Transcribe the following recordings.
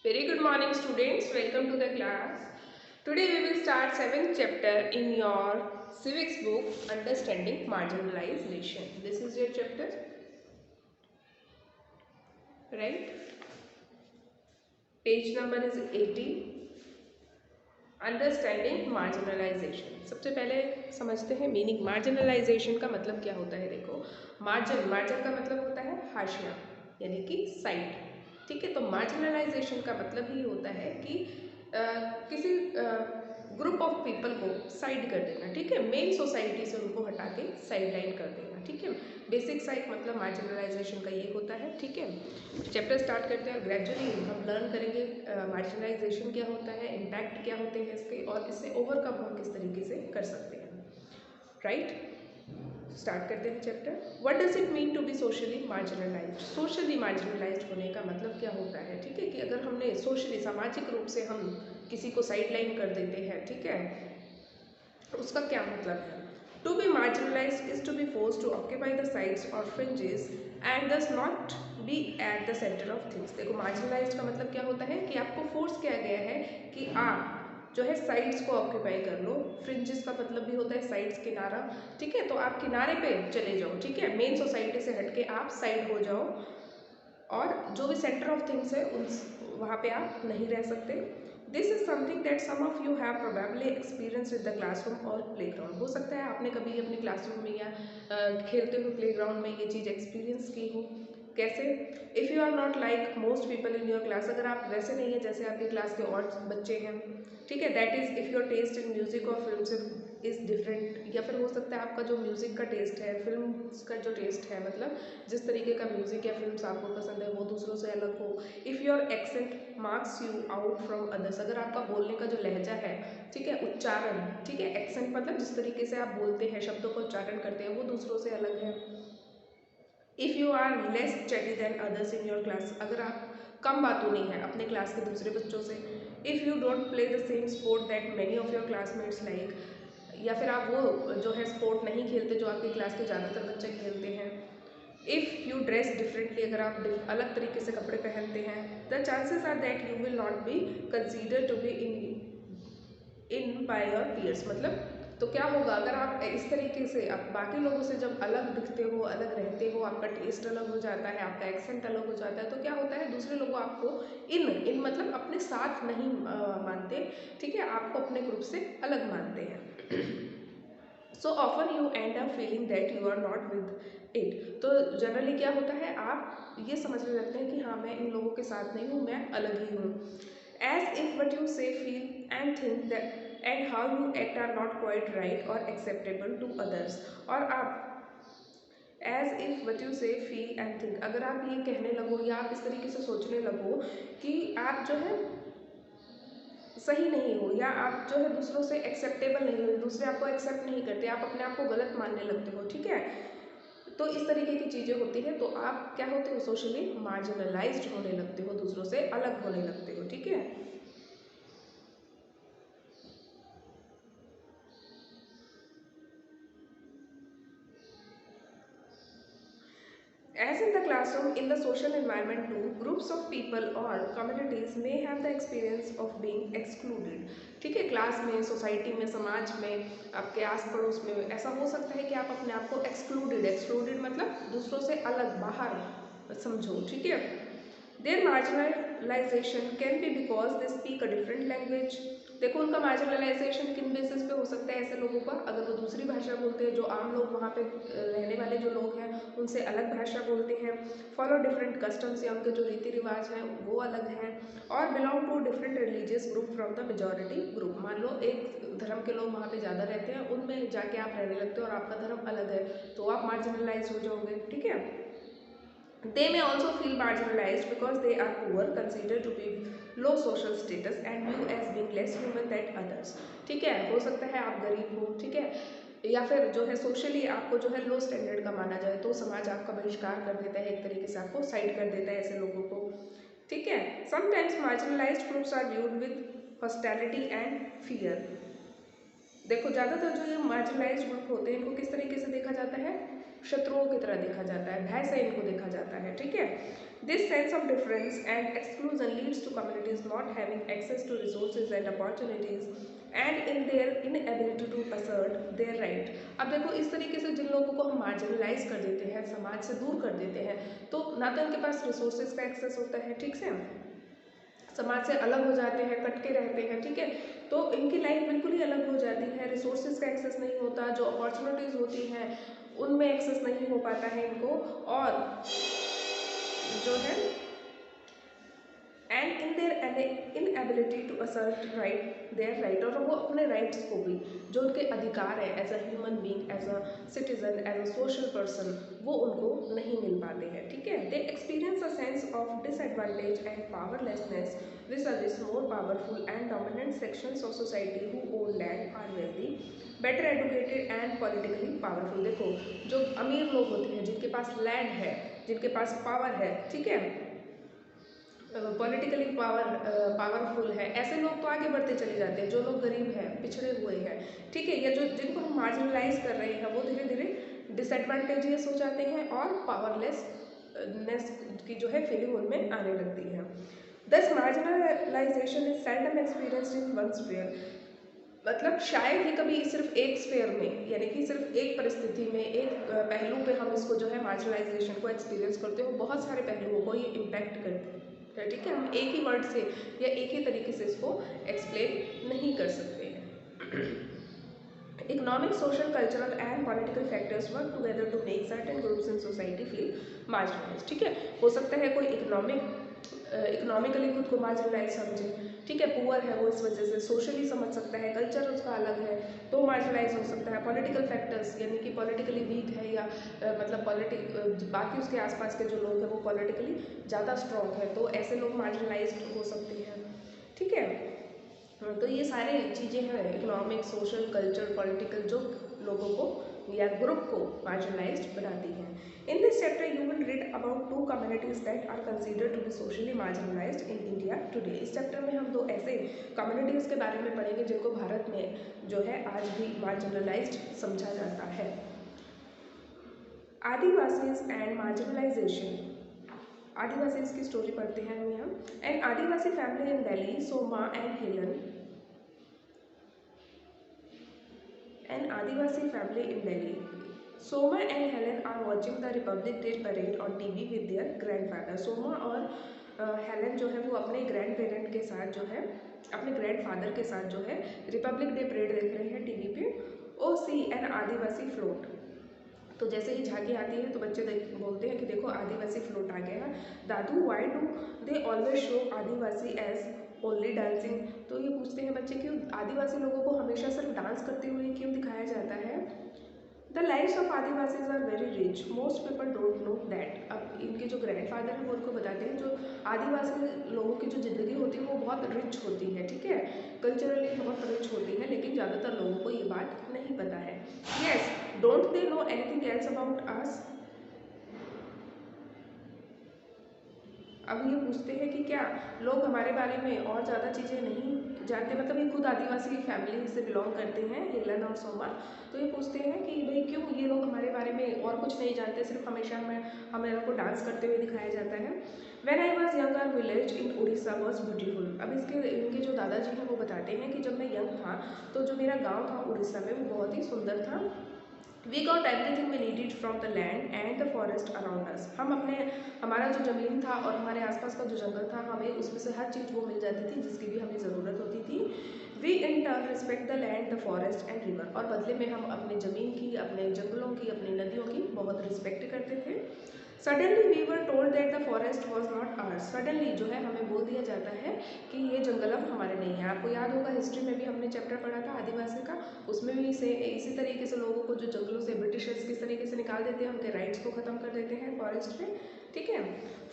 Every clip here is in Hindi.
Very good morning students, welcome to the class. Today we will start 7th chapter in your civics book, Understanding Marginalization. This is your chapter, right? Page number is 80. Understanding marginalisation. सबसे पहले समझते हैं मीनिंग. मार्जिनलाइजेशन का मतलब क्या होता है. देखो, मार्जिन का मतलब होता है हाशिया यानी कि साइड. ठीक है, तो मार्जिनलाइजेशन का मतलब ही होता है कि किसी ग्रुप ऑफ पीपल को साइड कर देना. ठीक है, मेन सोसाइटी से उनको हटा के साइड लाइन कर देना. ठीक है, बेसिक साइड मतलब मार्जिनलाइजेशन का ये होता है. ठीक है, चैप्टर स्टार्ट करते हैं. ग्रेजुअली हम लर्न करेंगे मार्जिनलाइजेशन क्या होता है, इम्पैक्ट क्या होते हैं इसके, और इससे ओवरकम हम किस तरीके से कर सकते हैं. राइट, स्टार्ट करते हैं chapter. What does it mean to be socially marginalized. Socially marginalized होने का मतलब क्या होता है. ठीक है, कि अगर हमने सोशली सामाजिक रूप से हम किसी को साइड लाइन कर देते हैं, ठीक है, उसका क्या मतलब है. To be marginalized is to be forced to occupy the sides और fringes and thus not be at the centre of things. देखो, मार्जिनलाइज्ड का मतलब क्या होता है कि आपको फोर्स किया गया है कि आप जो है साइड्स को ऑक्यूपाई कर लो. फ्रिंजेस का मतलब भी होता है साइड्स, किनारा. ठीक है, तो आप किनारे पे चले जाओ. ठीक है, मेन सोसाइटी से हटके आप साइड हो जाओ, और जो भी सेंटर ऑफ थिंग्स है उन वहाँ पे आप नहीं रह सकते. This is something that some of you have probably experience with the classroom और प्ले ग्राउंड. हो सकता है आपने कभी अपने क्लासरूम में या खेलते हुए प्ले ग्राउंड में ये चीज़ एक्सपीरियंस की हो. कैसे. If you are not like most people in your class. अगर आप वैसे नहीं है जैसे आपकी क्लास के और बच्चे हैं. ठीक है, that is if your taste in music और फिल्म से इज़ डिफरेंट. या फिर हो सकता है आपका जो म्यूज़िक का टेस्ट है, फिल्म का जो टेस्ट है, मतलब जिस तरीके का म्यूज़िक या फिल्म्स आपको पसंद है वो दूसरों से अलग हो. If your accent marks you out from others. अगर आपका बोलने का जो लहजा है, ठीक है, उच्चारण, ठीक है, एक्सेंट मतलब जिस तरीके से आप बोलते हैं, शब्दों का उच्चारण करते हैं, वो दूसरों से अलग है. If you are less chatty than others in your class. अगर आप कम बातूनी है अपने क्लास के दूसरे बच्चों से. If you don't play the same sport that many of your classmates like. या फिर आप वो जो है स्पोर्ट नहीं खेलते जो आपकी क्लास के ज़्यादातर बच्चे खेलते हैं. If you dress differently. अगर आप अलग तरीके से कपड़े पहनते हैं, the chances are that you will not be consider to be in by your peers. मतलब तो क्या होगा अगर आप इस तरीके से आप बाकी लोगों से जब अलग दिखते हो, अलग रहते हो, आपका टेस्ट अलग हो जाता है, आपका एक्सेंट अलग हो जाता है, तो क्या होता है दूसरे लोग आपको इन मतलब अपने साथ नहीं मानते. ठीक है, आपको अपने ग्रुप से अलग मानते हैं. So often you end up feeling that you are not with it. तो जनरली क्या होता है, आप ये समझने लगते हैं कि हाँ मैं इन लोगों के साथ नहीं हूँ, मैं अलग ही हूँ. As if what you say feel and think that and how you act are not quite right और एक्सेप्टेबल टू अदर्स. और आप as if what you say feel and think, अगर आप ये कहने लगो या आप इस तरीके से सोचने लगो कि आप जो है सही नहीं हो, या आप जो है दूसरों से एक्सेप्टेबल नहीं हो, दूसरे आपको एक्सेप्ट नहीं करते, आप अपने आप को गलत मानने लगते हो. ठीक है, तो इस तरीके की चीज़ें होती हैं, तो आप क्या होते हो, सोशली मार्जिनलाइज्ड होने लगते हो, दूसरों से अलग होने लगते हो. ठीक है, as in the classroom, in the social environment too, groups of people or communities may have the experience of being excluded. ठीक है, क्लास में, सोसाइटी में, समाज में, आपके आस पड़ोस में ऐसा हो सकता है कि आप अपने आप को एक्सक्लूडेड मतलब दूसरों से अलग, बाहर समझो. ठीक है, their marginalization can be because they speak a different language. देखो, उनका मार्जिनलाइजेशन किन बेसिस पे हो सकता है ऐसे लोगों का. अगर वो दूसरी भाषा बोलते हैं, जो आम लोग वहाँ पे रहने वाले जो लोग हैं उनसे अलग भाषा बोलते हैं. फॉलो डिफरेंट कस्टम्स, या उनके जो रीति रिवाज हैं वो अलग हैं. और belong to different religious group from the majority group. मान लो एक धर्म के लोग वहाँ पे ज़्यादा रहते हैं, उनमें जाके आप रहने लगते हो और आपका धर्म अलग है, तो आप मार्जिनलाइज हो जाओगे. ठीक है, they may also feel marginalized because they are poor, considered to be low social status and viewed as being less human than others. ठीक है, हो सकता है आप गरीब हो. ठीक है, या फिर जो है सोशली आपको जो है लो स्टैंडर्ड का माना जाए, तो समाज आपका बहिष्कार कर देता है, एक तरीके से आपको साइड कर देता है ऐसे लोगों को. ठीक है, sometimes marginalized groups are viewed with hostility and fear. देखो, ज़्यादातर जो ये मार्जिनलाइज्ड ग्रुप होते हैं इनको किस तरीके से देखा जाता है, शत्रुओं की तरह देखा जाता है, भय से इनको देखा जाता है, ठीक है। This sense of difference and exclusion leads to communities not having access to resources and opportunities and in their inability to assert their right. अब देखो इस तरीके से जिन लोगों को हम मार्जिनलाइज कर देते हैं, समाज से दूर कर देते हैं, तो ना तो इनके पास रिसोर्सेज का एक्सेस होता है, ठीक से, समाज से अलग हो जाते हैं, कट के रहते हैं, ठीक है, तो इनकी लाइफ बिल्कुल ही अलग हो जाती है। रिसोर्सेज का एक्सेस नहीं होता, जो अपॉर्चुनिटीज़ होती हैं उनमें एक्सेस नहीं हो पाता है इनको, और जो है and in their inability to assert right their right, और वो अपने राइट्स को भी, जो उनके अधिकार है as a human being, as a citizen, as a social person, वो उनको नहीं मिल पाते हैं, ठीक है। They experience a sense of disadvantage and powerlessness vis-a-vis more powerful and dominant sections of society who own land, are wealthy, better educated and politically powerful। देखो जो अमीर लोग होते हैं, जिनके पास लैंड है, जिनके पास पावर है, ठीक है, पॉलिटिकली पावरफुल है, ऐसे लोग तो आगे बढ़ते चले जाते हैं। जो लोग गरीब हैं, पिछड़े हुए हैं, ठीक है, या जो जिनको हम मार्जिनलाइज कर रहे हैं, वो धीरे धीरे डिसएडवांटेजियस हो जाते हैं और पावरलेसनेस की जो है फीलिंग उनमें आने लगती है। दस marginalisation is seldom experienced in one sphere, मतलब शायद ही कभी सिर्फ एक स्फेयर में, यानी कि सिर्फ एक परिस्थिति में, एक पहलू पे हम इसको जो है मार्जिनलाइजेशन को एक्सपीरियंस करते हो, बहुत सारे पहलुओं को ये इम्पैक्ट करते हैं, ठीक है। हम एक ही वर्ड से या एक ही तरीके से इसको एक्सप्लेन नहीं कर सकते हैं। Economic, social, cultural and political factors work together to make certain groups in society feel marginalize, ठीक है। हो सकता है कोई इकोनॉमिकली खुद को मार्जिनलाइज समझे, ठीक है, पुअर है वो, इस वजह से सोशली समझ सकता है, कल्चर उसका अलग है तो मार्जिनलाइज हो सकता है, पॉलिटिकल फैक्टर्स यानी कि पॉलिटिकली वीक है, या मतलब बाकी उसके आसपास के जो लोग हैं वो पॉलिटिकली ज़्यादा स्ट्रॉन्ग है, तो ऐसे लोग मार्जिनलाइज हो सकते हैं, ठीक है। तो ये सारे चीज़ें हैं, इकोनॉमिक, सोशल, कल्चर, पॉलिटिकल, जो लोगों को या ग्रुप को मार्जिनलाइज्ड बनाती हैं। In this chapter, you will read about two communities that are considered to be socially marginalized in India today। इस चैप्टर में हम दो ऐसे कम्युनिटीज़ के बारे में पढ़ेंगे जिनको भारत में जो है आज भी मार्जिनलाइज्ड समझा जाता है। आदिवासीज एंड मार्जिनलाइजेशन, आदिवासीज की स्टोरी पढ़ते हैं हम यहाँ। An Adivasi family in Delhi, Soma and Helen, an Adivasi family in Delhi, Soma and Helen are watching the Republic Day parade on TV with their grandfather. Soma और हेलन जो है वो अपने ग्रैंड पेरेंट के साथ जो है, अपने ग्रैंडफादर के साथ जो है रिपब्लिक डे परेड देख रहे हैं टीवी पे। ओ सी एन आदिवासी फ्लोट, तो जैसे ही झांकी आती है तो बच्चे बोलते हैं कि देखो आदिवासी फ्लोट आ गया है। दादू why do they always show Adivasi as only dancing, तो ये पूछते हैं बच्चे कि आदिवासी लोगों को हमेशा सिर्फ डांस करते हुए क्यों दिखाया जाता है। The lifes of Adivasis are very rich, most people don't know that. अब इनके जो ग्रैंडफादर हैं वो उनको बताते हैं जो आदिवासी लोगों की जो ज़िंदगी होती है वो बहुत रिच होती है, ठीक है, कल्चरली बहुत रिच होती है, लेकिन ज़्यादातर लोगों को ये बात नहीं पता है। Yes, don't they know anything else about us. अब ये पूछते हैं कि क्या लोग हमारे बारे में और ज़्यादा चीज़ें नहीं जानते, मतलब ये खुद आदिवासी फैमिली से बिलोंग करते हैं, हेलन और सोमा, तो ये पूछते हैं कि भाई क्यों ये लोग हमारे बारे में और कुछ नहीं जानते, सिर्फ हमेशा हमें को डांस करते हुए दिखाया जाता है। When I was young our village in Orissa was beautiful. अब इनके जो दादाजी हैं वो बताते हैं कि जब मैं यंग था तो जो मेरा गाँव था उड़ीसा में वो बहुत ही सुंदर था। We got everything we needed from the land and the forest around us। हमारा जो ज़मीन था और हमारे आसपास का जो जंगल था, हमें उसमें से हर चीज़ वो मिल जाती थी जिसकी भी हमें ज़रूरत होती थी। We in turn respect the land, the forest and river, और बदले में हम अपने ज़मीन की, अपने जंगलों की, अपनी नदियों की बहुत रिस्पेक्ट करते थे। Suddenly we were told that the forest was not ours. Suddenly जो है हमें बोल दिया जाता है कि ये जंगल अब हमारे नहीं है। आपको याद होगा हिस्ट्री में भी हमने चैप्टर पढ़ा था आदिवासी का, उसमें भी इसी तरीके से लोगों को जो जंगलों से ब्रिटिशर्स किस तरीके से निकाल देते हैं, उनके राइट्स को ख़त्म कर देते हैं फॉरेस्ट में, ठीक है।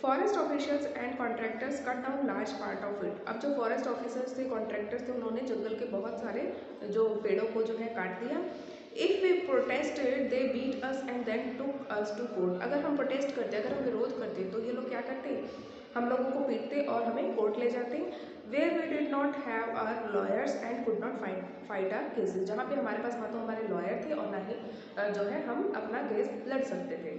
Forest officials and contractors cut down large part of it. अब जो फॉरेस्ट ऑफिसर्स थे, कॉन्ट्रैक्टर्स थे, उन्होंने जंगल के बहुत सारे जो पेड़ों को जो है काट दिया। If we protested they beat us and then took us to court. अगर हम प्रोटेस्ट करते, अगर हम विरोध करते तो ये लोग क्या करते, हम लोगों को पीटते और हमें कोर्ट ले जाते। Where we did not not have our lawyers and could not fight our cases. जहाँ पे हमारे पास ना तो हमारे लॉयर थे और ना ही जो है हम अपना केस लड़ सकते थे।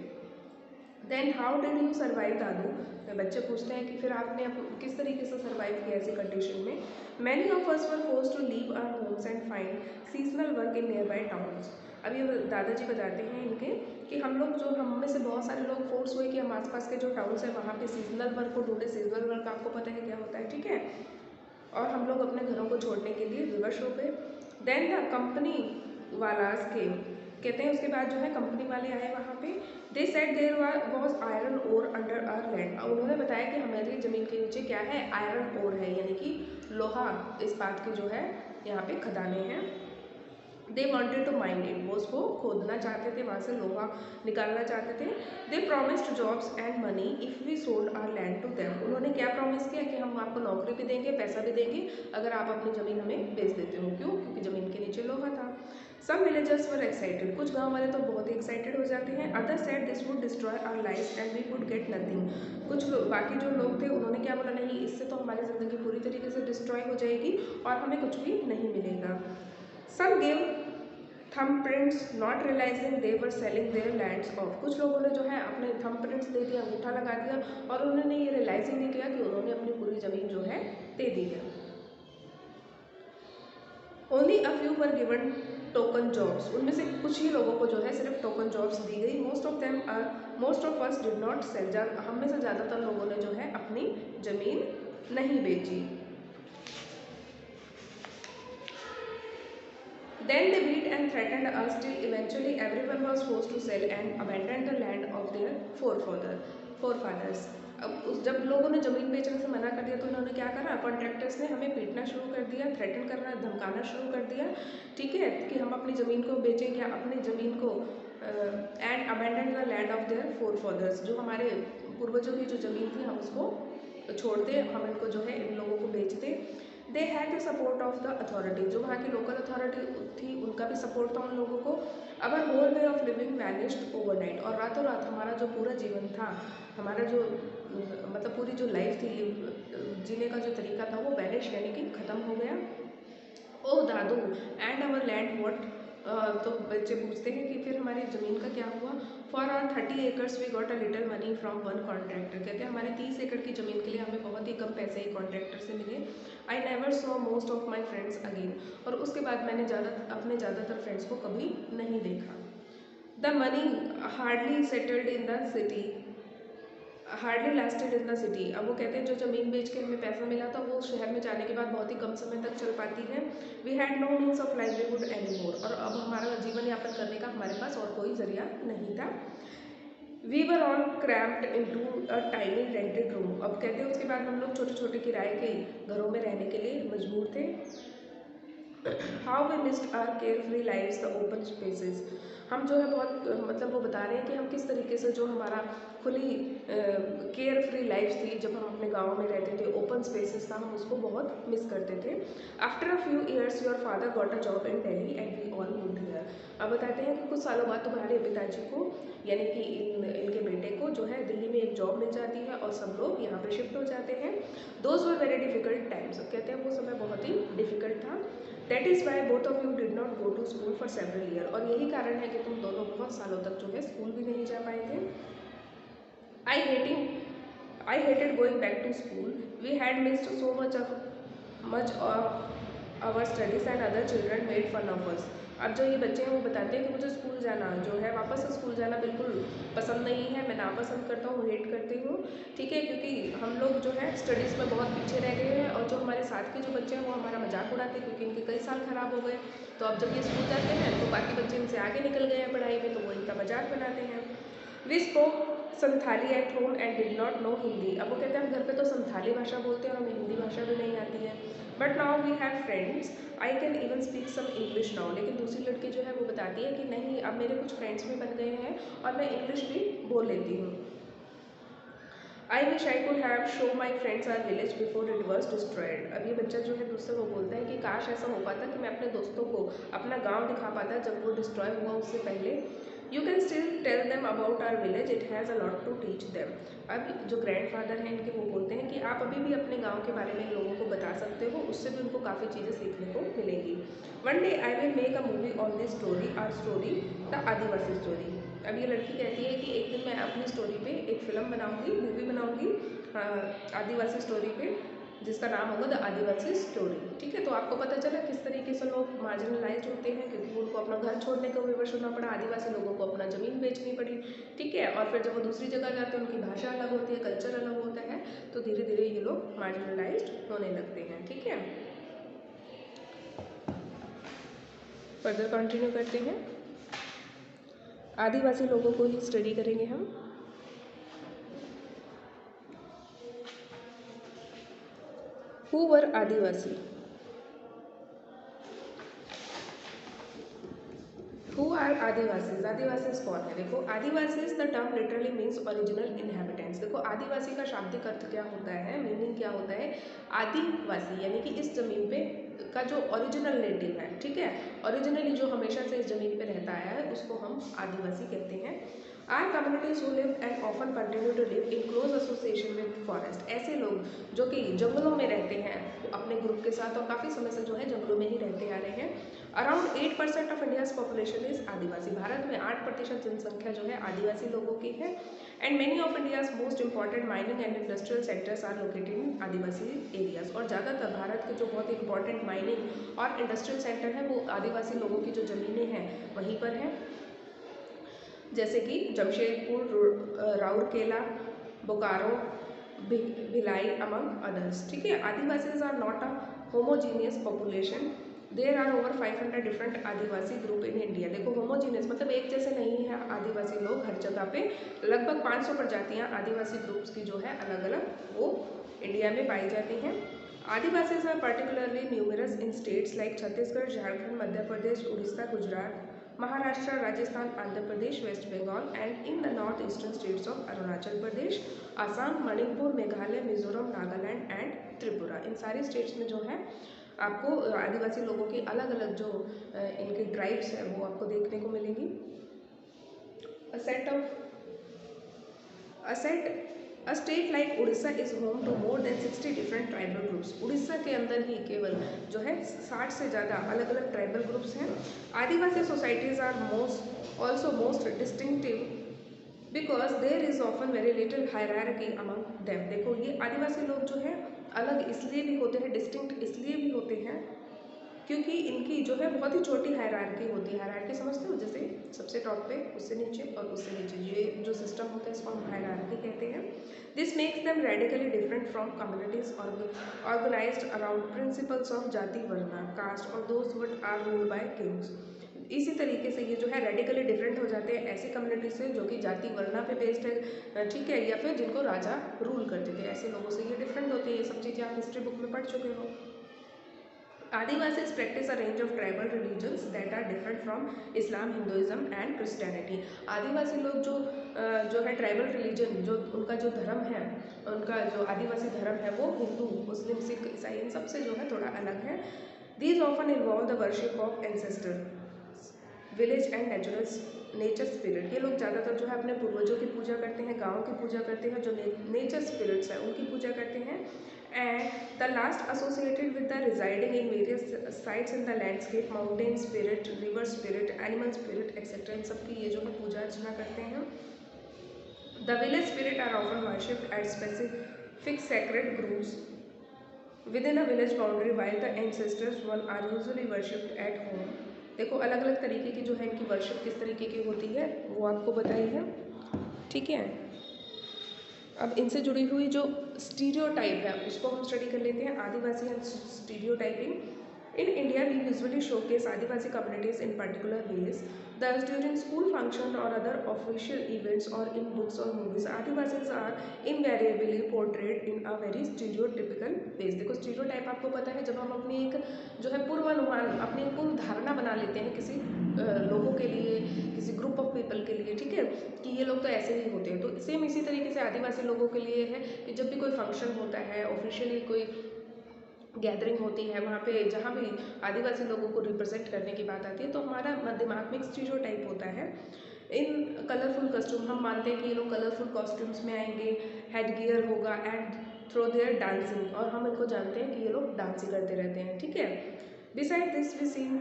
Then how did you survive दादू? बच्चे पूछते हैं कि फिर आपने किस तरीके से सर्वाइव किया ऐसी कंडीशन में। Many of us were forced to leave our homes and find seasonal work in nearby towns. अब ये दादाजी बताते हैं इनके कि हम लोग जो हम में से बहुत सारे लोग फोर्स हुए कि हम आसपास के जो टाउन्स हैं वहाँ पे सीजनल वर्क को ढूंढे। सीजनल वर्क आपको पता है क्या होता है, ठीक है। और हम लोग अपने घरों को छोड़ने के लिए विवश हो गए। देन द कंपनी वालास के कहते हैं उसके बाद जो है कंपनी वाले आए वहाँ पे। They said there was iron ore under our land. उन्होंने बताया कि हमारी ज़मीन के नीचे क्या है, आयरन ओर है, यानी कि लोहा इस्पात के जो है यहाँ पे खदाने हैं। They wanted to mine it, वो उसको खोदना चाहते थे, वहाँ से लोहा निकालना चाहते थे। They promised jobs and money if we sold our land to them. उन्होंने क्या प्रॉमिस किया कि हम आपको नौकरी भी देंगे, पैसा भी देंगे अगर आप अपनी ज़मीन हमें बेच देते हो। क्यों? क्योंकि ज़मीन के नीचे लोहा था। सम विलेजर्स वर एक्साइटेड, कुछ गाँव वाले तो बहुत ही एक्साइटेड हो जाते हैं। Other said this would destroy our life and we would get nothing. कुछ लोग, बाकी जो लोग थे उन्होंने क्या बोला, नहीं इससे तो हमारी ज़िंदगी पूरी तरीके से डिस्ट्रॉय हो जाएगी और हमें कुछ भी नहीं मिलेगा। Some gave thumb prints not realising they were selling their lands off. कुछ लोगों ने जो है अपने थंब प्रिंट्स दे दिया, अंगूठा लगा दिया और उन्होंने ये रियलाइज ही नहीं किया कि उन्होंने अपनी पूरी ज़मीन जो है दे दी है। Only a few were given token jobs, उनमें से कुछ ही लोगों को जो है सिर्फ टोकन जॉब्स दी गई। Most of us did not sell, हम में से ज़्यादातर लोगों ने जो है अपनी ज़मीन नहीं बेची। Then they beat and threatened us till eventually everyone was forced to sell and abandon the land of their forefathers. अब जब लोगों ने ज़मीन बेचने से मना कर दिया तो उन्होंने क्या करा, कॉन्ट्रैक्टर्स ने हमें पीटना शुरू कर दिया, थ्रेटन करना, धमकाना शुरू कर दिया, ठीक है, कि हम अपनी ज़मीन को बेचें या अपनी ज़मीन को and abandon the land of their forefathers, जो हमारे पूर्वजों की जो ज़मीन थी हम उसको छोड़ दे, हम इनको जो है इन लोगों को बेच दे। They had the support of the authority, जो वहाँ की लोकल अथॉरिटी थी उनका भी सपोर्ट था उन लोगों को। Our whole way of living vanished overnight, और रातों रात हमारा जो पूरा जीवन था, हमारा जो मतलब पूरी जो लाइफ थी, जीने का जो तरीका था वो वैनिश यानी कि ख़त्म हो गया। ओ दादू एंड अवर लैंड व्हाट, तो बच्चे पूछते हैं कि फिर हमारी ज़मीन का क्या हुआ। For our 30 acres we got a little money from one contractor, कहते हैं हमारे 30 एकड़ की ज़मीन के लिए हमें बहुत ही कम पैसे ही कॉन्ट्रैक्टर से मिले। I never saw most of my friends again, और उसके बाद मैंने अपने ज़्यादातर फ्रेंड्स को कभी नहीं देखा। The money hardly settled in the city, hardly lasted in the city. अब वो कहते हैं जो ज़मीन बेच के हमें पैसा मिला था वो शहर में जाने के बाद बहुत ही कम समय तक चल पाती है। We had no means of livelihood any more, और अब हमारा जीवन यापन करने का हमारे पास और कोई जरिया नहीं था। We were all cramped into a tiny rented room, अब कहते हैं उसके बाद हम लोग छोटे छोटे किराए के घरों में रहने के लिए मजबूर थे। How we missed our carefree lives the open spaces, हम जो है बहुत मतलब वो बता रहे हैं कि हम किस तरीके से जो हमारा खुली केयर फ्री लाइफ थी जब हम अपने गाँव में रहते थे, ओपन स्पेसेस था, हम उसको बहुत मिस करते थे। After a few years your father got a job in Delhi and we all moved here. अब बताते हैं कि कुछ सालों बाद तुम्हारे पिताजी को यानी कि इनके बेटे को जो है दिल्ली में एक जॉब मिल जाती है और सब लोग यहाँ पे शिफ्ट हो जाते हैं। Those were very difficult times, कहते हैं वो समय बहुत ही डिफिकल्ट था। That is why both of you did not go to school for several year, और यही कारण है कि तुम दोनों बहुत सालों तक जो है स्कूल भी नहीं जा पाए थे। I hated going back to school. We had missed so much of our studies and other children made fun of us. अब जो ये बच्चे हैं वो बताते हैं कि मुझे स्कूल जाना जो है, वापस से स्कूल जाना बिल्कुल पसंद नहीं है, मैं नापसंद करता हूँ, हेट करती हूँ, ठीक है, क्योंकि हम लोग जो है स्टडीज़ में बहुत पीछे रह गए हैं और जो हमारे साथ के जो बच्चे हैं वो हमारा मजाक उड़ाते हैं क्योंकि इनके कई साल ख़राब हो गए। तो अब जब ये स्कूल जाते हैं तो बाकी बच्चे इनसे आगे निकल गए हैं पढ़ाई में, तो वो इनका मजाक बनाते हैं। We spoke Santhali at home and did not know Hindi, अब वो कहते हैं हम घर पे तो संथाली भाषा बोलते हैं और हमें हिंदी भाषा भी नहीं आती है। But now we have friends I can even speak some English now, लेकिन दूसरी लड़की जो है वो बताती है कि नहीं अब मेरे कुछ फ्रेंड्स भी बन गए हैं और मैं इंग्लिश भी बोल लेती हूँ। I wish I could have show my friends our village before it was destroyed, अब ये बच्चा जो है दूसरे को बोलता है कि काश ऐसा हो पाता कि मैं अपने दोस्तों को अपना गाँव दिखा पाता जब वो डिस्ट्रॉय हुआ उससे पहले। You can still tell them about our village, it has a lot to teach them. अब जो ग्रैंडफादर हैं इनके वो बोलते हैं कि आप अभी भी अपने गांव के बारे में लोगों को बता सकते हो, उससे भी उनको काफ़ी चीज़ें सीखने को मिलेंगी। One day I will make a movie on this story, our story the adivasi story. अब ये लड़की कहती है कि एक दिन मैं अपनी स्टोरी पे एक फ़िल्म बनाऊंगी, मूवी बनाऊंगी आदिवासी स्टोरी पे, जिसका नाम होगा द आदिवासी स्टोरी। ठीक है, तो आपको पता चला किस तरीके से लोग मार्जिनलाइज होते हैं, क्योंकि उनको अपना घर छोड़ने का विवश होना पड़ा, आदिवासी लोगों को अपना ज़मीन बेचनी पड़ी। ठीक है, और फिर जब वो दूसरी जगह जाते हैं उनकी भाषा अलग होती है, कल्चर अलग होता है, तो धीरे धीरे ये लोग मार्जिनलाइज होने लगते हैं। ठीक है, फर्दर कंटिन्यू करते हैं। आदिवासी लोगों को ही स्टडी करेंगे हम। Who were Adivasi? Who are Adivasis? Adivasis कौन है? देखो, Adivasis the term literally means original inhabitants. देखो, आदिवासी का शाब्दिक अर्थ क्या होता है, मीनिंग क्या होता है? आदिवासी यानी कि इस जमीन पे का जो ओरिजिनल नेटिव है। ठीक है, ओरिजिनली जो हमेशा से इस जमीन पे रहता आया है उसको हम आदिवासी कहते हैं। Our communities who live and often continue to live in close association with forest. ऐसे लोग जो कि जंगलों में रहते हैं अपने ग्रुप के साथ और काफ़ी समय से जो है जंगलों में ही रहते आ रहे हैं। Around 8% of India's population is Adivasi. भारत में 8% जनसंख्या जो है आदिवासी लोगों की है। And many of India's most important mining and industrial sectors are located in Adivasi areas. और ज़्यादातर भारत के जो बहुत इंपॉर्टेंट माइनिंग और इंडस्ट्रियल सेक्टर है वो आदिवासी लोगों की जो ज़मीनें हैं वहीं पर हैं, जैसे कि जमशेदपुर, राउरकेला, बोकारो, भिलाई अमंग अदर्स। ठीक है, adivasis are not a homogeneous population, there are over 500 different adivasi group in India. देखो, होमोजीनियस मतलब एक जैसे नहीं है आदिवासी लोग हर जगह पे, लगभग 500 प्रजातियां आदिवासी ग्रुप्स की जो है अलग अलग वो इंडिया में पाई जाती हैं। Adivasis are particularly numerous in states like Chhattisgarh, Jharkhand, Madhya Pradesh, Orissa, Gujarat, Maharashtra, Rajasthan, Andhra Pradesh, West Bengal and in the north eastern states of Arunachal Pradesh, Assam, Manipur, Meghalaya, Mizoram, Nagaland and Tripura. इन सारे स्टेट्स में जो है आपको आदिवासी लोगों की अलग अलग जो इनके ट्राइब्स हैं वो आपको देखने को मिलेंगी। A state like Odisha is home to more than 60 different tribal groups. Orissa के अंदर ही केवल जो है 60 से ज़्यादा अलग अलग ट्राइबल ग्रुप्स हैं। Adivasi societies are most distinctive because there is often very little hierarchy among them. देखो, ये आदिवासी लोग जो है अलग इसलिए भी होते हैं, डिस्टिंक्ट इसलिए भी होते हैं क्योंकि इनकी जो है बहुत ही छोटी हायरार्की होती है। हायरार्की समझते हो, जैसे सबसे टॉप पे, उससे नीचे और उससे नीचे, ये जो सिस्टम होता है इसको हम हायरार्की कहते हैं। This makes them radically different from communities organised around principles of jati, varna, caste और those what are ruled by kings. इसी तरीके से ये जो है रेडिकली डिफरेंट हो जाते हैं ऐसी कम्युनिटी से जो कि जाति वर्णा पे बेस्ड है। ठीक है, या फिर जिनको राजा रूल करते थे, ऐसे लोगों से ये डिफरेंट होती है। ये सब चीज़ें आप हिस्ट्री बुक में पढ़ चुके हो। Adivasis practice a range of tribal religions that are different from Islam, Hinduism and Christianity. आदिवासी लोग जो है ट्राइबल रिलीजन, जो उनका जो धर्म है, उनका जो आदिवासी धर्म है वो हिंदू, मुस्लिम, सिख, ईसाई इन सबसे जो है थोड़ा अलग है। These often involve the worship of ancestor, village and nature spirit. ये लोग ज़्यादातर जो है अपने पूर्वजों की पूजा करते हैं, गाँव की पूजा करते हैं, जो नेचर स्पिरिट्स हैं उनकी पूजा करते हैं। And the last associated with the residing in various sites in the landscape, mountain spirit, river spirit, animal spirit etcetera, इन सबकी ये जो है पूजा अर्चना करते हैं। The village spirit are often worshipped at specific sacred groups within a village boundary, while the ancestors one are usually worshipped at home. देखो, अलग अलग तरीके की जो है इनकी वर्शिप किस तरीके की होती है वो आपको बताई है। ठीक है, अब इनसे जुड़ी हुई जो स्टीरियोटाइप है उसको हम स्टडी कर लेते हैं। Adivasi and stereotyping. In India, we usually showcase Adivasi communities in particular ways. Thus, during school function or other official events or in books or movies, Adivasis are invariably portrayed in a very stereotypical ways. देखो, stereotype आपको पता है, जब हम अपनी एक जो है पूर्वानुमान, अपनी एक पूर्व धारणा बना लेते हैं किसी लोगों के लिए, किसी ग्रुप ऑफ पीपल के लिए, ठीक है, कि ये लोग तो ऐसे ही होते हैं। तो सेम इसी तरीके से आदिवासी लोगों के लिए है कि जब भी कोई फंक्शन होता है, ऑफिशियली कोई गैदरिंग होती है, वहाँ पे जहाँ भी आदिवासी लोगों को रिप्रेजेंट करने की बात आती है तो हमारा दिमाग में एक स्टीरियोटाइप होता है। इन कलरफुल कॉस्ट्यूम, हम मानते हैं कि ये लोग कलरफुल कॉस्ट्यूम्स में आएंगे, हेड गियर होगा एंड थ्रू देयर डांसिंग, और हम इनको जानते हैं कि ये लोग डांस ही करते रहते हैं, ठीक है। Beside this we seem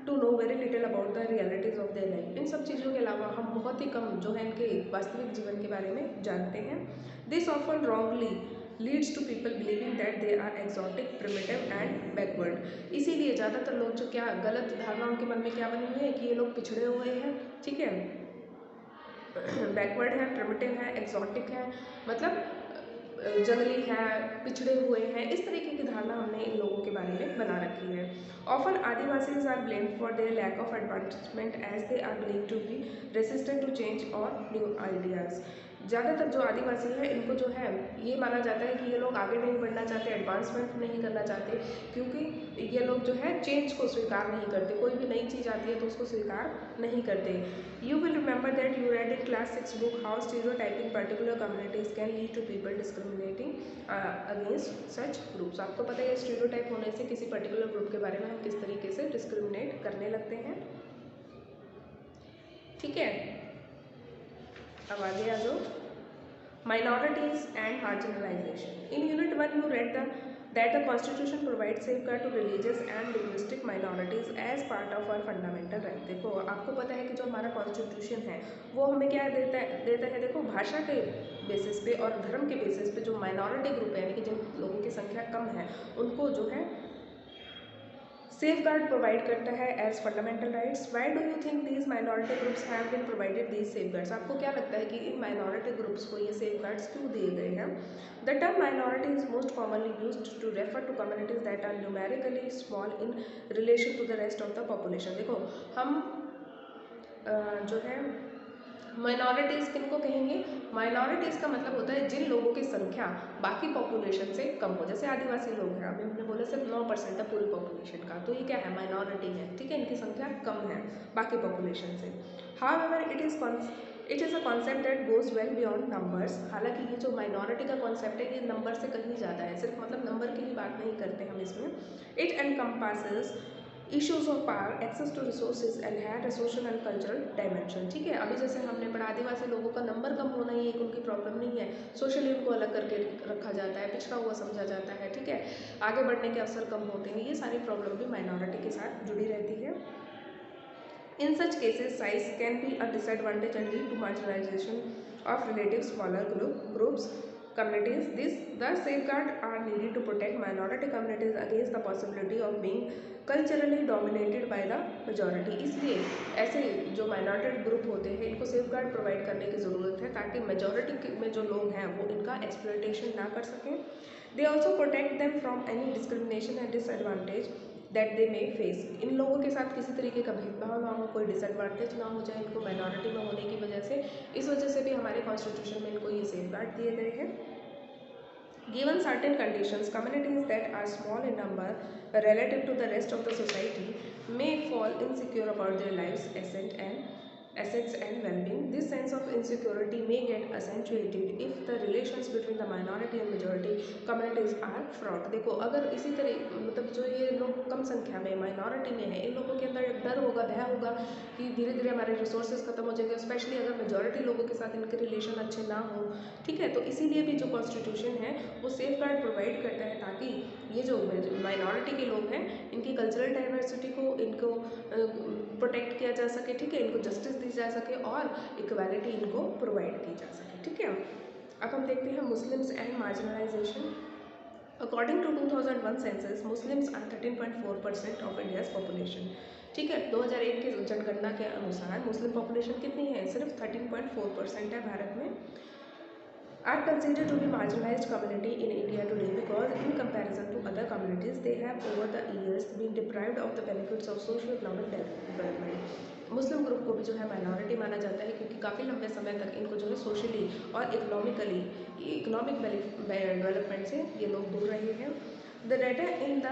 to know very little about the realities of their life. इन सब चीज़ों के अलावा हम बहुत ही कम जो है इनके वास्तविक जीवन के बारे में जानते हैं। This often wrongly leads to people believing that they are exotic, primitive and backward. इसीलिए ज़्यादातर लोग जो क्या गलत धारणा उनके मन में क्या बनी हुई है कि ये लोग पिछड़े हुए हैं, ठीक है, बैकवर्ड है, प्रिमिटिव है, एक्सॉटिक है, मतलब जंगली है, पिछड़े हुए हैं, इस तरीके की धारणा हमने इन लोगों के बारे में बना रखी है। Often adivasis are blamed for their lack of advancement as they are believe to be resistant to change और न्यू आइडियाज़। ज़्यादातर जो आदिवासी है इनको जो है ये माना जाता है कि ये लोग आगे नहीं बढ़ना चाहते, एडवांसमेंट नहीं करना चाहते, क्योंकि ये लोग जो है चेंज को स्वीकार नहीं करते। कोई भी नई चीज़ आती है तो उसको स्वीकार नहीं करते। You will remember that you read in class 6 book how stereotyping particular communities can lead to people discriminating against such groups. आपको पता है स्टीरियोटाइप होने से किसी पर्टिकुलर ग्रुप के बारे में हम किस तरीके से डिस्क्रिमिनेट करने लगते हैं, ठीक है। अब आगे आ जाओ, minorities and marginalization. In unit 1 you read that the constitution provides safeguard to religious and linguistic minorities as part of our fundamental right। देखो आपको पता है कि जो हमारा कॉन्स्टिट्यूशन है वो हमें क्या देता है, देखो भाषा के बेसिस पे और धर्म के बेसिस पे जो माइनॉरिटी ग्रुप है, यानी कि जिन लोगों की संख्या कम है, उनको जो है सेफ गार्ड प्रोवाइड करता है as fundamental rights. Why do you think these minority groups have been provided these safeguards. आपको क्या लगता है कि इन माइनॉरिटी ग्रुप्स को ये सेफ गार्ड्स क्यों दिए गए हैं। The term minority is most commonly used to refer to communities that are numerically small in relation to the rest of the population. देखो हम जो है माइनॉरिटीज़ किन को कहेंगे, माइनॉरिटीज़ का मतलब होता है जिन लोगों की संख्या बाकी पॉपुलेशन से कम हो। जैसे आदिवासी लोग हैं, अभी हमने बोला सिर्फ 9% है पूरी पॉपुलेशन का, तो ये क्या है, माइनॉरिटी है, ठीक है, इनकी संख्या कम है बाकी पॉपुलेशन से। However it is a concept that goes well beyond numbers. हालांकि ये जो माइनॉरिटी का कॉन्सेप्ट है ये नंबर से कहीं ज़्यादा है, सिर्फ मतलब नंबर की ही बात नहीं करते हम इसमें। It encompasses issues of power, access to resources and had a social and cultural dimension, ठीक है। अभी जैसे हमने पढ़ा आदिवासी लोगों का नंबर कम होना ही एक उनकी प्रॉब्लम नहीं है, सोशली उनको अलग करके रखा जाता है, पिछड़ा हुआ समझा जाता है, ठीक है, आगे बढ़ने के अवसर कम होते हैं, ये सारी प्रॉब्लम भी माइनॉरिटी के साथ जुड़ी रहती है। In such cases size can be a disadvantage and lead to marginalization of relative smaller groups communities. The safeguards are needed to protect minority communities against the possibility of being culturally dominated by the majority। इसलिए ऐसे जो माइनॉरिटी ग्रुप होते हैं इनको सेफगार्ड प्रोवाइड करने की ज़रूरत है ताकि मेजॉरिटी में जो लोग हैं वो इनका एक्सप्लॉयटेशन ना कर सकें। They also protect them from any discrimination and disadvantage that they may face. इन लोगों के साथ किसी तरीके का भेदभाव ना हो, कोई डिसएडवांटेज ना हो जाए इनको माइनॉरिटी में होने की वजह से। इस वजह से भी हमारे कॉन्स्टिट्यूशन में इनको ये सेफगार्ड दिए गए हैं। Given certain conditions, communities that are small in number relative to the rest of the society may fall insecure about their lives, assets and well-being. This sense of insecurity may get accentuated if the relations between the minority and majority communities are fraught। देखो अगर इसी तरह मतलब जो ये लोग कम संख्या में माइनॉरिटी में है, इन लोगों के अंदर डर होगा, भय होगा कि धीरे धीरे हमारे रिसोर्सेज खत्म हो जाएंगे, स्पेशली अगर मेजॉरिटी लोगों के साथ इनके रिलेशन अच्छे ना हो, ठीक है। तो इसीलिए भी जो कॉन्स्टिट्यूशन है वो सेफ गार्ड प्रोवाइड करता है ताकि ये जो माइनॉरिटी के लोग हैं इनकी कल्चरल डाइवर्सिटी को इनको प्रोटेक्ट किया जा सके, ठीक है, इनको जस्टिस दी जा सके और इक्वालिटी इनको प्रोवाइड की जा सके, ठीक है। अब हम देखते हैं Muslims and marginalisation. According to 2001 census Muslims are 13.4% of India's population, ठीक है। 2001 के जनगणना के अनुसार मुस्लिम पॉपुलेशन कितनी है, सिर्फ 13.4% है भारत में। are considered to be marginalized community in India today because in comparison to other communities they have over the years been deprived of the benefits of socio-economic development। Muslim group को भी जो है माइनॉरिटी माना जाता है क्योंकि काफ़ी लंबे समय तक इनको जो है सोशली और इकोनॉमिक डेवलपमेंट से ये लोग दूर रहे हैं। The data in the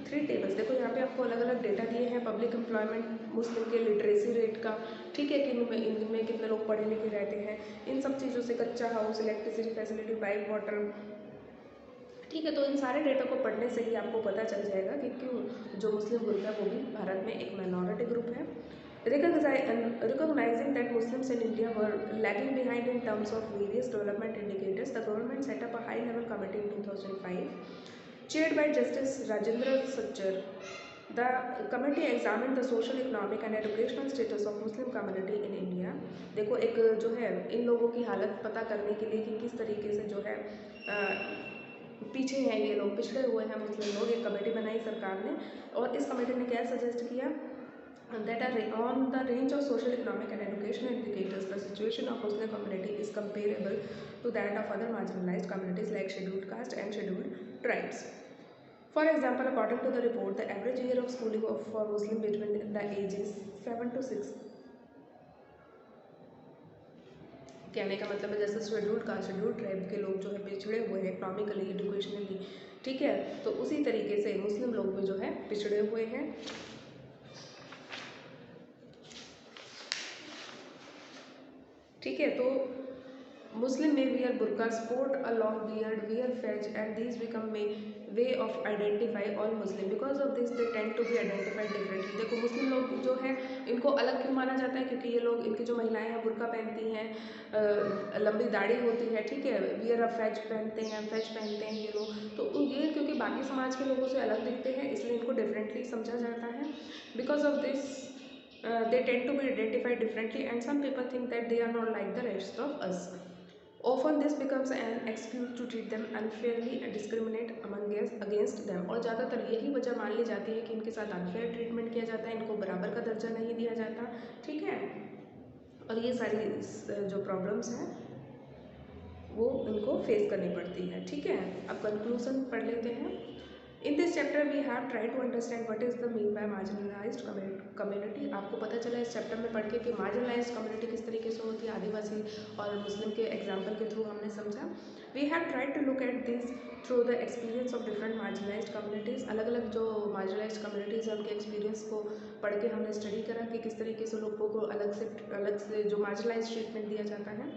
3 tables, देखो यहाँ पे आपको अलग अलग डेटा दिए हैं पब्लिक एम्प्लॉयमेंट, मुस्लिम के लिटरेसी रेट का, ठीक है, कि इनमें कितने लोग पढ़े लिखे रहते हैं, इन सब चीज़ों से, कच्चा house, electricity facility, pipe water, ठीक है। तो इन सारे डेटा को पढ़ने से ही आपको पता चल जाएगा कि क्यों जो मुस्लिम ग्रुप है वो भी भारत में एक माइनॉरिटी ग्रुप है। Recognizing that Muslims in India were lagging behind in terms of various development indicators, the government set up a high-level committee in 2005, chaired by Justice Rajendra Sachar. The committee examined the social, economic and educational status of Muslim community in India. देखो एक जो है इन लोगों की हालत पता करने के लिए कि किस तरीके से जो है पीछे हैं ये लोग, पिछड़े हुए हैं मुस्लिम लोग, एक कमेटी बनाई सरकार ने। और इस कमेटी ने क्या सजेस्ट किया, that on the range of social, economic and educational indicators, the situation of Muslim community is comparable to that of other marginalized communities like scheduled caste and scheduled tribes. For example, according to the report, the average year of schooling for Muslim between the ages 7 to 6, कहने का मतलब है जैसे शेड्यूल्ड कास्ट, शेड्यूल्ड ट्राइब के लोग जो है पिछड़े हुए हैं इकोनॉमिकली, एजुकेशनली, ठीक है, तो उसी तरीके से मुस्लिम लोग भी जो है पिछड़े हुए हैं। ठीक है, तो Muslim may wear burqa, sport a long beard, wear fez, and these become way of identify all Muslim. Because of this, they tend to be identified differently. देखो मुस्लिम लोग जो है इनको अलग क्यों माना जाता है, क्योंकि ये लोग, इनकी जो महिलाएं हैं बुर्का पहनती हैं, लंबी दाढ़ी होती है, ठीक है, वियर अ फैज पहनते हैं, फैज पहनते हैं ये लोग, तो ये क्योंकि बाकी समाज के लोगों से अलग दिखते हैं इसलिए इनको डिफरेंटली समझा जाता है। Because of this they tend to be identified differently and some people think that they are not like the rest of us. Often this becomes an excuse to treat them unfairly and discriminate against them. और ज़्यादातर यही वजह मान ली जाती है कि इनके साथ अनफेयर ट्रीटमेंट किया जाता है, इनको बराबर का दर्जा नहीं दिया जाता, ठीक है, और ये सारी जो प्रॉब्लम्स हैं वो इनको फेस करनी पड़ती है। ठीक है, अब कंक्लूजन पढ़ लेते हैं। In this chapter we have tried to understand what is the mean by marginalized community। आपको पता चला इस चैप्टर में पढ़ के कि marginalized community किस तरीके से होती है, आदिवासी और मुस्लिम के एग्जाम्पल के थ्रू हमने समझा। We have tried to look at this through the experience of different marginalized communities। अलग अलग जो marginalized communities हैं उनके एक्सपीरियंस को पढ़ के हमने स्टडी करा कि किस तरीके से लोगों को अलग से जो marginalized ट्रीटमेंट दिया जाता है।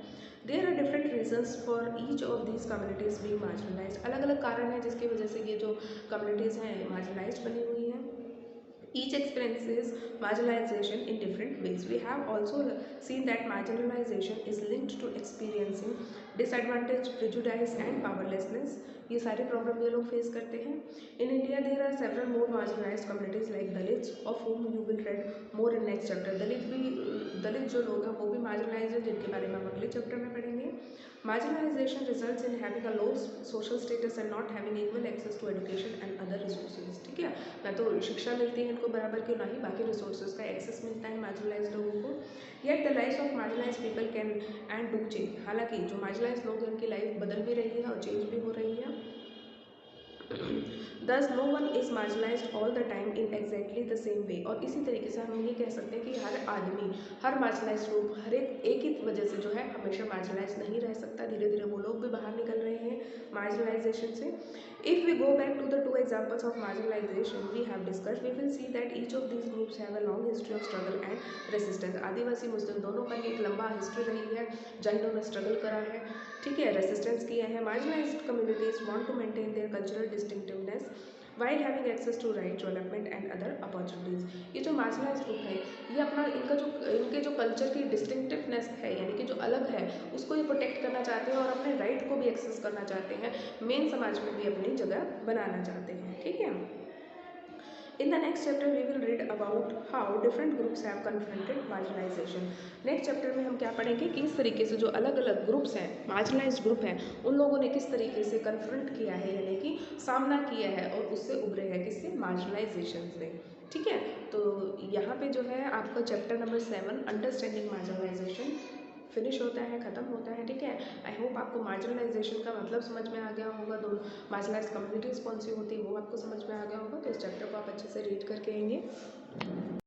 There are different reasons for each of these communities being marginalized। अलग अलग कारण हैं जिसकी वजह से ये जो communities हैं marginalized बनी हुई हैं। Each experiences marginalization in different ways। We have also seen that marginalization is linked to experiencing disadvantage, prejudice and powerlessness। ये सारे प्रॉब्लम ये लोग फेस करते हैं। In India there are several more marginalized communities like Dalits, of whom you will read more in next chapter। दलित जो लोग हैं वो भी marginalized हैं, जिनके बारे में हम अगले चैप्टर में पढ़ेंगे। Marginalization results in having a low social status and not having equal access to education and other resources। ठीक है, ना तो शिक्षा मिलती है इनको बराबर की, ना ही बाकी रिसोर्सेज का एक्सेस मिलता है मार्जिनलाइज लोगों को। Yet the life of marginalise people can and do change. हालांकि जो मार्जिनलाइज लोग हैं उनकी लाइफ बदल भी रही है और चेंज भी हो रही है। Thus no one is marginalized all the time in exactly the same way। और इसी तरीके से हम ये कह सकते हैं कि हर आदमी, हर मार्जिनलाइज लोग हर एक ही वजह से जो है हमेशा मार्जिनलाइज नहीं रह सकता। धीरे धीरे वो लोग भी बाहर निकल रहे हैं मार्जिनलाइजेशन से। If we go back to the two examples of marginalization we have discussed, we will see that each of these groups have a long history of struggle and resistance। आदिवासी मुस्लिम दोनों का एक लंबा हिस्ट्री रही है जहाँ इन्होंने स्ट्रगल करा है, ठीक है, रेसिस्टेंस किया है। Marginalized communities want to maintain their cultural distinctiveness while having access to right, development and other opportunities। ये जो marginalized ग्रुप है ये अपना इनके जो कल्चर की डिस्टिंक्टिवनेस है, यानी कि जो अलग है उसको ये प्रोटेक्ट करना चाहते हैं और अपने राइट को भी एक्सेस करना चाहते हैं, मेन समाज में भी अपनी जगह बनाना चाहते हैं। ठीक है, In the next chapter we will read about how different groups have confronted marginalization। Next chapter में हम क्या पढ़ेंगे कि इस तरीके से जो अलग अलग ग्रुप्स हैं, मार्जिनलाइज्ड ग्रुप हैं, उन लोगों ने किस तरीके से कन्फ्रंट किया है, यानी कि सामना किया है और उससे उभरे हैं, किससे, मार्जिनलाइजेशन से। ठीक है, तो यहाँ पे जो है आपका chapter number 7 understanding marginalisation finish होता है, ख़त्म होता है। ठीक है, आई होप आपको मार्जिनलाइजेशन का मतलब समझ में आ गया होगा, दोनों मार्जिनलाइज कम्युनिटीज़ कौन सी होती है वो आपको समझ में आ गया होगा। तो इस चैप्टर को आप अच्छे से रीड करके आएंगे।